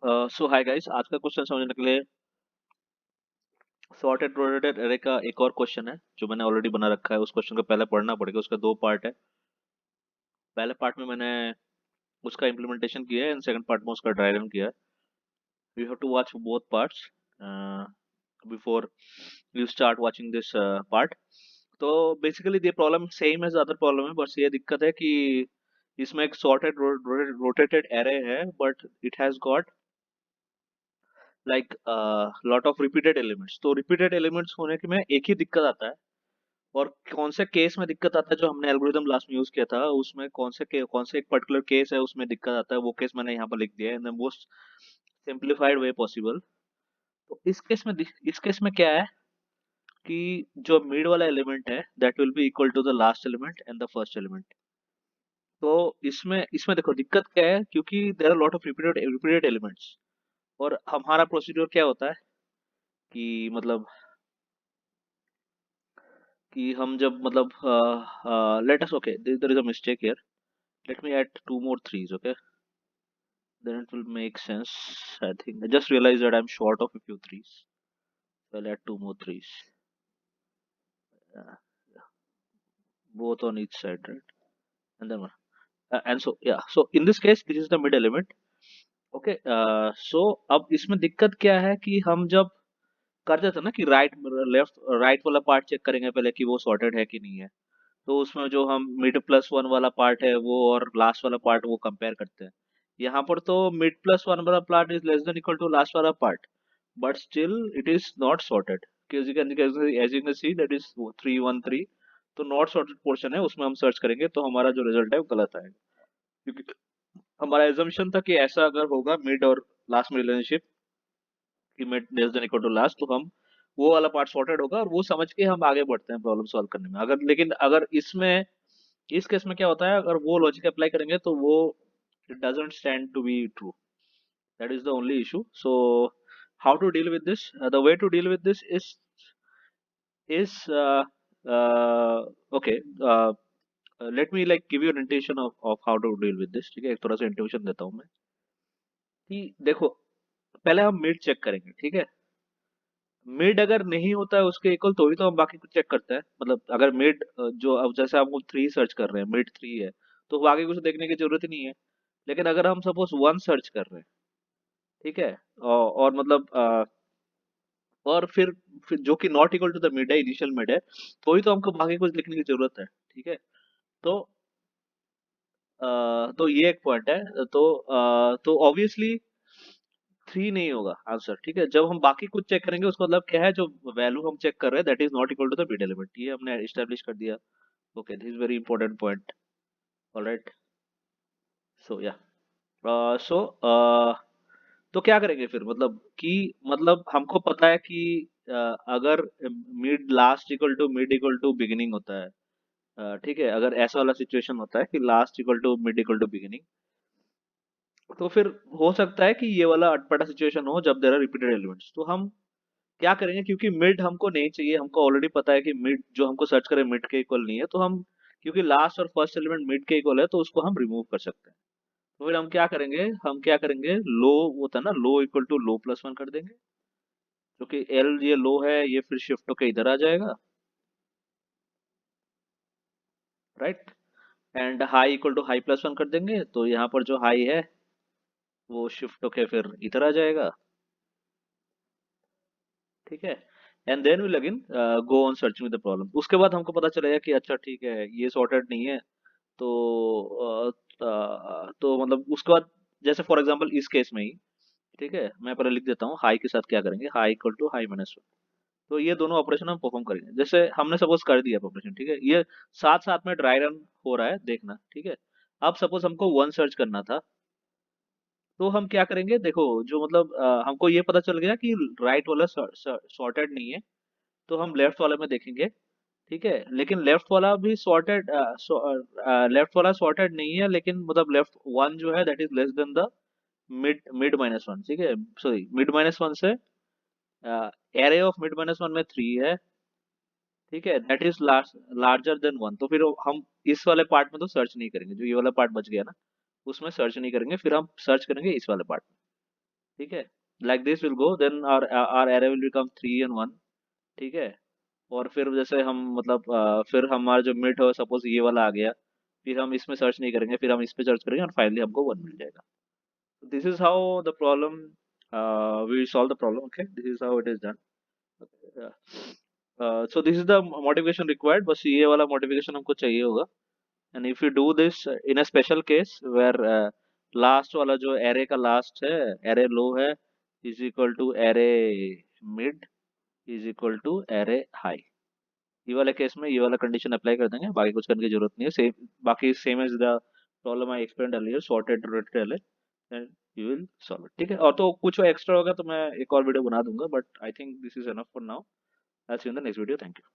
सो hi guys, आज का question समझने के लिए सॉर्टेड रोटेटेड एरे का एक और क्वेश्चन है जो मैंने ऑलरेडी बना रखा है। उस क्वेश्चन को पहले पढ़ना पड़ेगा। उसका दो पार्ट है। पहले पार्ट में मैंने उसका इम्प्लीमेंटेशन किया है एंड सेकंड पार्ट में उसका ड्राई रन किया है। You have to watch both parts before you start watching this part. तो बेसिकली ये problem same as other problem है, बस ये दिक्कत है कि इसमें एक सॉर्टेड रोटेटेड एरे है, but it has got like lot of repeated elements. तो रिपीटेड एलिमेंट्स होने के में एक ही दिक्कत आता है। और कौन से केस में दिक्कत आता है, जो हमने एल्गोरिदम लास्ट में यूज किया था उसमें कौन से एक पर्टिकुलर केस है उसमें दिक्कत आता है, वो केस मैंने यहाँ पर लिख दिया है in the most simplified way possible. तो इस केस में क्या है कि जो मिड वाला एलिमेंट है that will be equal to the last element and the first element. तो इसमें इसमें देखो दिक्कत क्या है, क्योंकि there are lot of repeated elements. और हमारा प्रोसीड्योर क्या होता है कि मतलब कि हम जब मतलब let us okay, there is a mistake here. let me add two more threes, okay? Then it will make sense. I think I just realized that I'm short of a few threes. So I'll add two more threes. Uh, both on each side, right? And then one. And so yeah. So in this case, this is the mid element. Okay. So अब इसमें दिक्कत क्या है कि हम जब करते थे ना कि राइट वाला पार्ट चेक करेंगे पहले कि वो सॉर्टेड है कि नहीं है। तो उसमें जो हम मिड प्लस वन वाला पार्ट है वो और लास्ट वाला पार्ट वो कंपेयर करते हैं। यहाँ पर तो मिड प्लस वन वाला part is less than equal to last वाला part, but still it is not sorted. As you can see that is 313। तो नॉट सॉर्टेड पोर्शन है, उसमें हम सर्च करेंगे तो हमारा जो रिजल्ट है वो गलत आएगा, क्योंकि हमारा एजम्पशन था कि ऐसा अगर होगा मिड और लास्ट में रिलेशनशिप कि mid less than equal to last, तो हम वो वाला पार्ट सॉर्टेड होगा और वो समझ के हम आगे बढ़ते हैं प्रॉब्लम सॉल्व करने में। अगर लेकिन अगर इसमें इस केस में क्या होता है, अगर वो लॉजिक अप्लाई करेंगे तो वो it doesn't stand to be true. That is the only issue. So how to deal with this, the way to deal with this is okay, uh, let me like give you an intuition of how to deal with this। ठीक है, एक थोड़ा सा intuition देता हूँ मैं कि देखो, पहले हम मिड चेक करेंगे। ठीक है, मिड अगर नहीं होता है उसके इक्वल तो ही तो हम बाकी कुछ चेक करते हैं। मतलब अगर मिड जो अब जैसे हम थ्री सर्च कर रहे हैं, मिड थ्री है तो आगे कुछ देखने की जरूरत ही नहीं है। लेकिन अगर हम सपोज वन सर्च कर रहे हैं, ठीक है, और मतलब और फिर जो कि not equal to the mid है, इनिशियल मिड है, तो ही तो हमको आगे कुछ देखने की जरूरत है। ठीक है, तो तो ये एक पॉइंट है। तो ऑब्वियसली थ्री नहीं होगा आंसर। ठीक है, जब हम बाकी कुछ चेक करेंगे उसका मतलब क्या है, जो वैल्यू हम चेक कर रहे हैं that is not equal to the mid element, ये हमने एस्टेब्लिश कर दिया। Okay, this is very important point. Alright, so yeah so तो क्या करेंगे फिर, मतलब कि मतलब हमको पता है कि अगर मिड इक्वल टू बिगिनिंग होता है, ठीक है, अगर ऐसा वाला सिचुएशन होता है कि last equal to mid equal to beginning, तो फिर हो सकता है कि ये वाला अटपटा सिचुएशन हो जब देयर आर रिपीटेड एलिमेंट्स। तो हम क्या करेंगे, क्योंकि मिड हमको नहीं चाहिए, हमको ऑलरेडी पता है कि मिड जो हमको सर्च करें मिड के इक्वल नहीं है, तो हम क्योंकि लास्ट और फर्स्ट एलिमेंट मिड के इक्वल है तो उसको हम रिमूव कर सकते हैं। तो फिर हम क्या करेंगे, लो होता है ना, low equal to low plus one कर देंगे, क्योंकि एल ये लो है, ये फिर शिफ्ट होके इधर आ जाएगा, right. And high equal to high plus one कर देंगे, तो यहाँ पर जो हाई है वो शिफ्ट होके फिर इधर आ जाएगा। ठीक है, and then we again go on searching with the problem. उसके बाद हमको पता चलेगा कि अच्छा ठीक है ये सॉर्टेड नहीं है। तो तो मतलब उसके बाद जैसे फॉर एग्जांपल इस केस में ही, ठीक है, मैं पहले लिख देता हूँ हाई के साथ क्या करेंगे, high equal to high minus one. तो ये दोनों ऑपरेशन हम परफॉर्म करेंगे। जैसे हमने सपोज कर दिया ऑपरेशन, ठीक है, ये साथ साथ में ड्राई रन हो रहा है, देखना। ठीक है, अब सपोज हमको वन सर्च करना था, तो हम क्या करेंगे, देखो जो मतलब हमको ये पता चल गया कि राइट वाला सॉर्टेड नहीं है, तो हम लेफ्ट वाले में देखेंगे। ठीक है, लेकिन लेफ्ट वाला सॉर्टेड नहीं है, लेकिन मतलब लेफ्ट वन जो है that is less then the mid mid minus one. ठीक है, सॉरी, मिड माइनस वन से array of mid minus one में थ्री है। ठीक है, that is larger than one. तो फिर हम इस वाले पार्ट में तो सर्च नहीं करेंगे, जो ये वाला पार्ट बच गया ना उसमें सर्च नहीं करेंगे, फिर हम सर्च करेंगे इस वाले पार्ट में। ठीक है, like this will go, then our array will become 3 and 1। ठीक है, और फिर जैसे हम मतलब फिर हमारा जो मिड हो, सपोज ये वाला आ गया, फिर हम इसमें सर्च नहीं करेंगे, फिर हम इस पे सर्च करेंगे और फाइनली हमको 1 मिल जाएगा। This is how the problem, we solve the problem. Okay, this is how it is done. So this is the modification required, बस ये वाला मॉडिफिकेशन हमको चाहिए होगा। And if you do this in a special case where last वाला जो array का लास्ट है, एरे लो है, is equal to array mid is equal to array high, ये वाले केस में ये वाला कंडीशन अप्लाई कर देंगे, बाकी कुछ करने की जरूरत नहीं है। सेम, बाकी same as the problem I explained earlier, sorted रेक्टेल है, and you will solve it. ठीक है, और तो कुछ एक्स्ट्रा होगा तो मैं एक और वीडियो बना दूंगा, but I think this is enough for now. I see you in the next video, thank you.